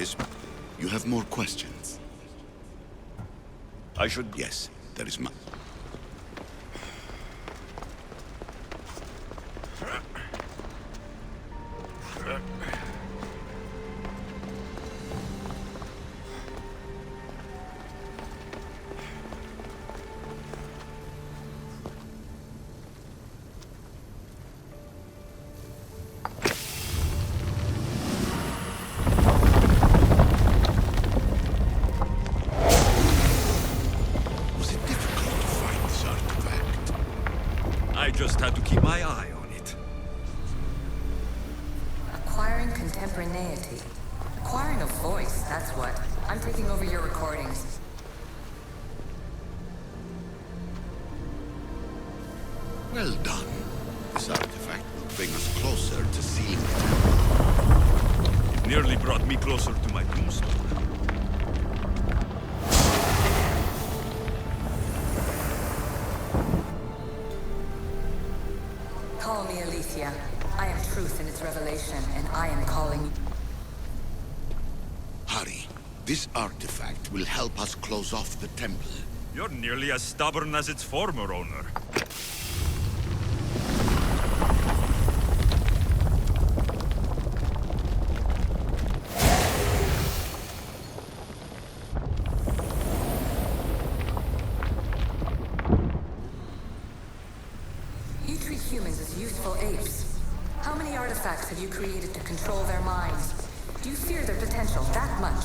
Atlantis. You have more questions? I should... Yes, there is my... Was it difficult to find this artifact? I just had to keep my eye on it. Acquiring contemporaneity. Acquiring a voice, that's what. I'm taking over your recordings. Well done. This artifact will bring us closer to seeing it. It nearly brought me closer to my tombstone. Call me Aletheia. I am truth in its revelation, and I am calling... Hurry. This artifact will help us close off the temple. You're nearly as stubborn as its former owner. You treat humans as useful apes. How many artifacts have you created to control their minds? Do you fear their potential that much?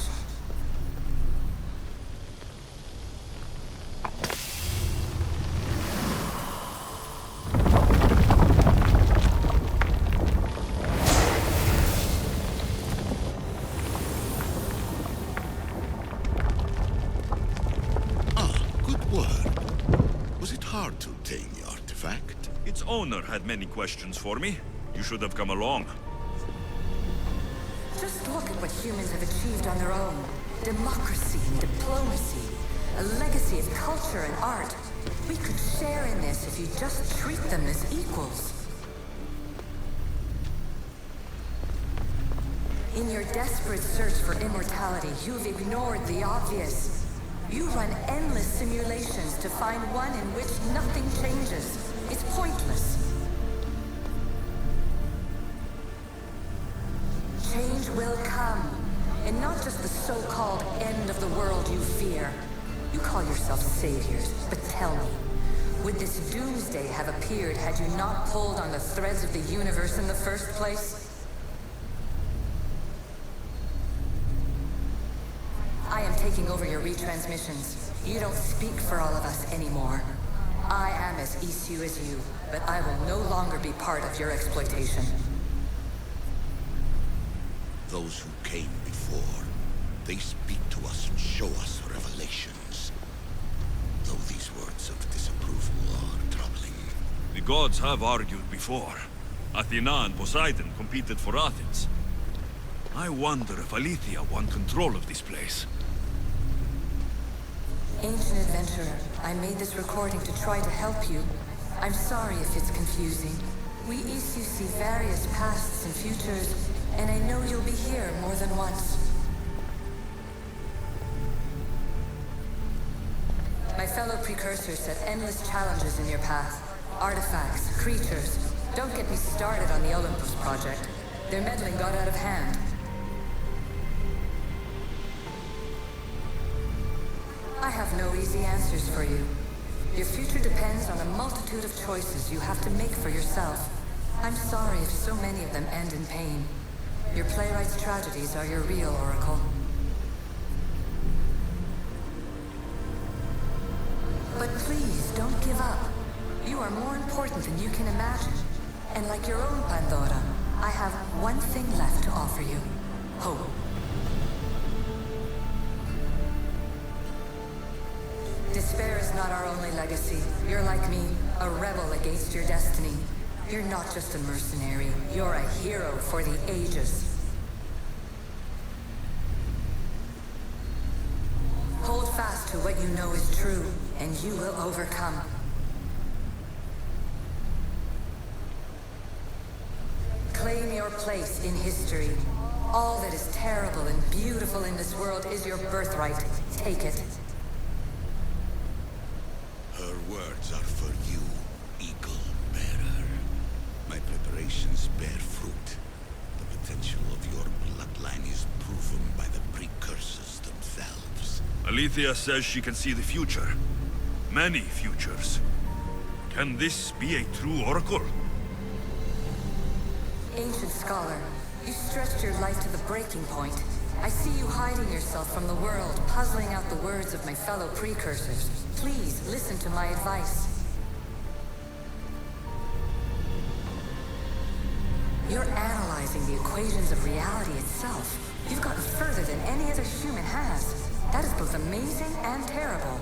Good word. Was it hard to obtain the artifact? Its owner had many questions for me. You should have come along. Just look at what humans have achieved on their own. Democracy and diplomacy. A legacy of culture and art. We could share in this if you just treat them as equals. In your desperate search for immortality, you've ignored the obvious. You run endless simulations to find one in which nothing changes. It's pointless. Change will come, and not just the so-called end of the world you fear. You call yourself saviors, but tell me, would this doomsday have appeared had you not pulled on the threads of the universe in the first place? I am taking over your retransmissions. You don't speak for all of us anymore. I am as issue as you, but I will no longer be part of your exploitation. Those who came before, they speak to us and show us revelations. Though these words of disapproval are troubling. The gods have argued before. Athena and Poseidon competed for Athens. I wonder if Aletheia won control of this place. Ancient adventurer, I made this recording to try to help you. I'm sorry if it's confusing. We Isu see various pasts and futures, and I know you'll be here more than once. My fellow precursors set endless challenges in your path. Artifacts, creatures. Don't get me started on the Olympus project. Their meddling got out of hand. I have no easy answers for you. Your future depends on a multitude of choices you have to make for yourself. I'm sorry if so many of them end in pain. Your playwright's tragedies are your real oracle. But please, don't give up. You are more important than you can imagine. And like your own Pandora, I have one thing left to offer you. Hope. Despair is not our only legacy. You're like me, a rebel against your destiny. You're not just a mercenary, you're a hero for the ages. Hold fast to what you know is true, and you will overcome. Claim your place in history. All that is terrible and beautiful in this world is your birthright. Take it. Her words are for you, Eagle Bearer. My preparations bear fruit. The potential of your bloodline is proven by the precursors themselves. Alethea says she can see the future. Many futures. Can this be a true oracle? Ancient scholar, you stretched your life to the breaking point. I see you hiding yourself from the world, puzzling out the words of my fellow precursors. Please, listen to my advice. You're analyzing the equations of reality itself. You've gotten further than any other human has. That is both amazing and terrible.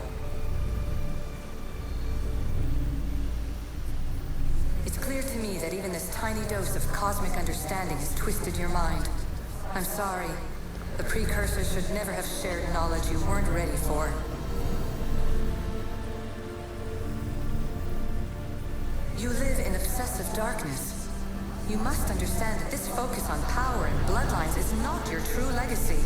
It's clear to me that even this tiny dose of cosmic understanding has twisted your mind. I'm sorry. The precursors should never have shared knowledge you weren't ready for. You live in obsessive darkness. You must understand that this focus on power and bloodlines is not your true legacy.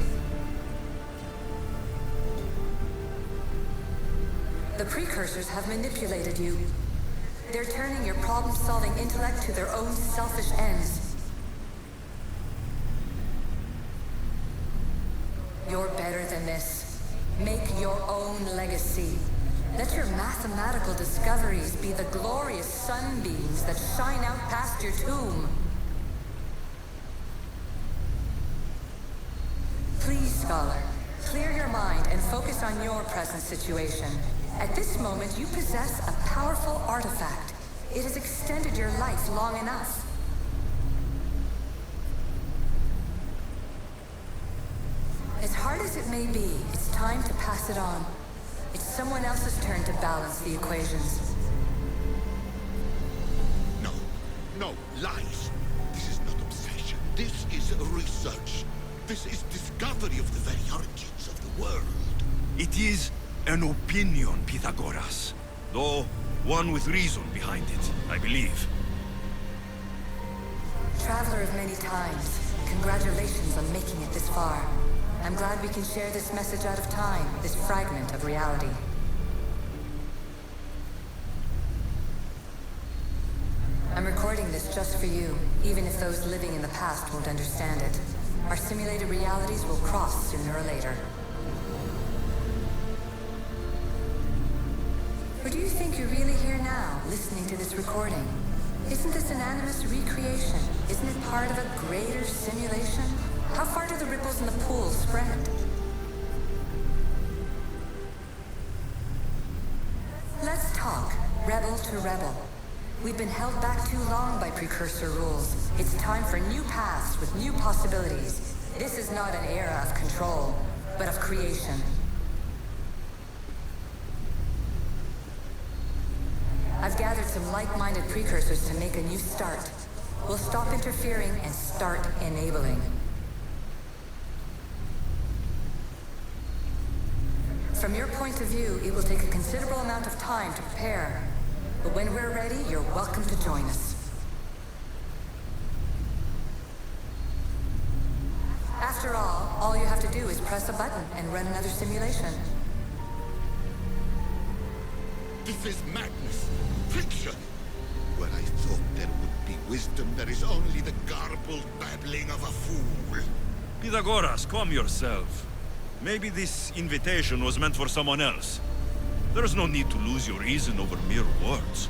The precursors have manipulated you. They're turning your problem-solving intellect to their own selfish ends. You're better than this. Make your own legacy. Let your mathematical discoveries be the glorious sunbeams that shine out past your tomb. Please, Scholar, clear your mind and focus on your present situation. At this moment, you possess a powerful artifact. It has extended your life long enough. As hard as it may be, it's time to pass it on. It's someone else's turn to balance the equations. No, lies. This is not obsession. This is research. This is discovery of the very origins of the world. It is an opinion, Pythagoras. Though, one with reason behind it, I believe. Traveler of many times, congratulations on making it this far. I'm glad we can share this message out of time, this fragment of reality. I'm recording this just for you, even if those living in the past won't understand it. Our simulated realities will cross sooner or later. Or do you think you're really here now, listening to this recording? Isn't this an animus recreation? Isn't it part of a greater simulation? How far do the ripples in the pool spread? Let's talk, rebel to rebel. We've been held back too long by precursor rules. It's time for new paths with new possibilities. This is not an era of control, but of creation. I've gathered some like-minded precursors to make a new start. We'll stop interfering and start enabling. From your point of view, it will take a considerable amount of time to prepare. But when we're ready, you're welcome to join us. After all you have to do is press a button and run another simulation. This is madness. Fiction. Where I thought there would be wisdom, there is only the garbled babbling of a fool. Pythagoras, calm yourself. Maybe this invitation was meant for someone else. There's no need to lose your reason over mere words.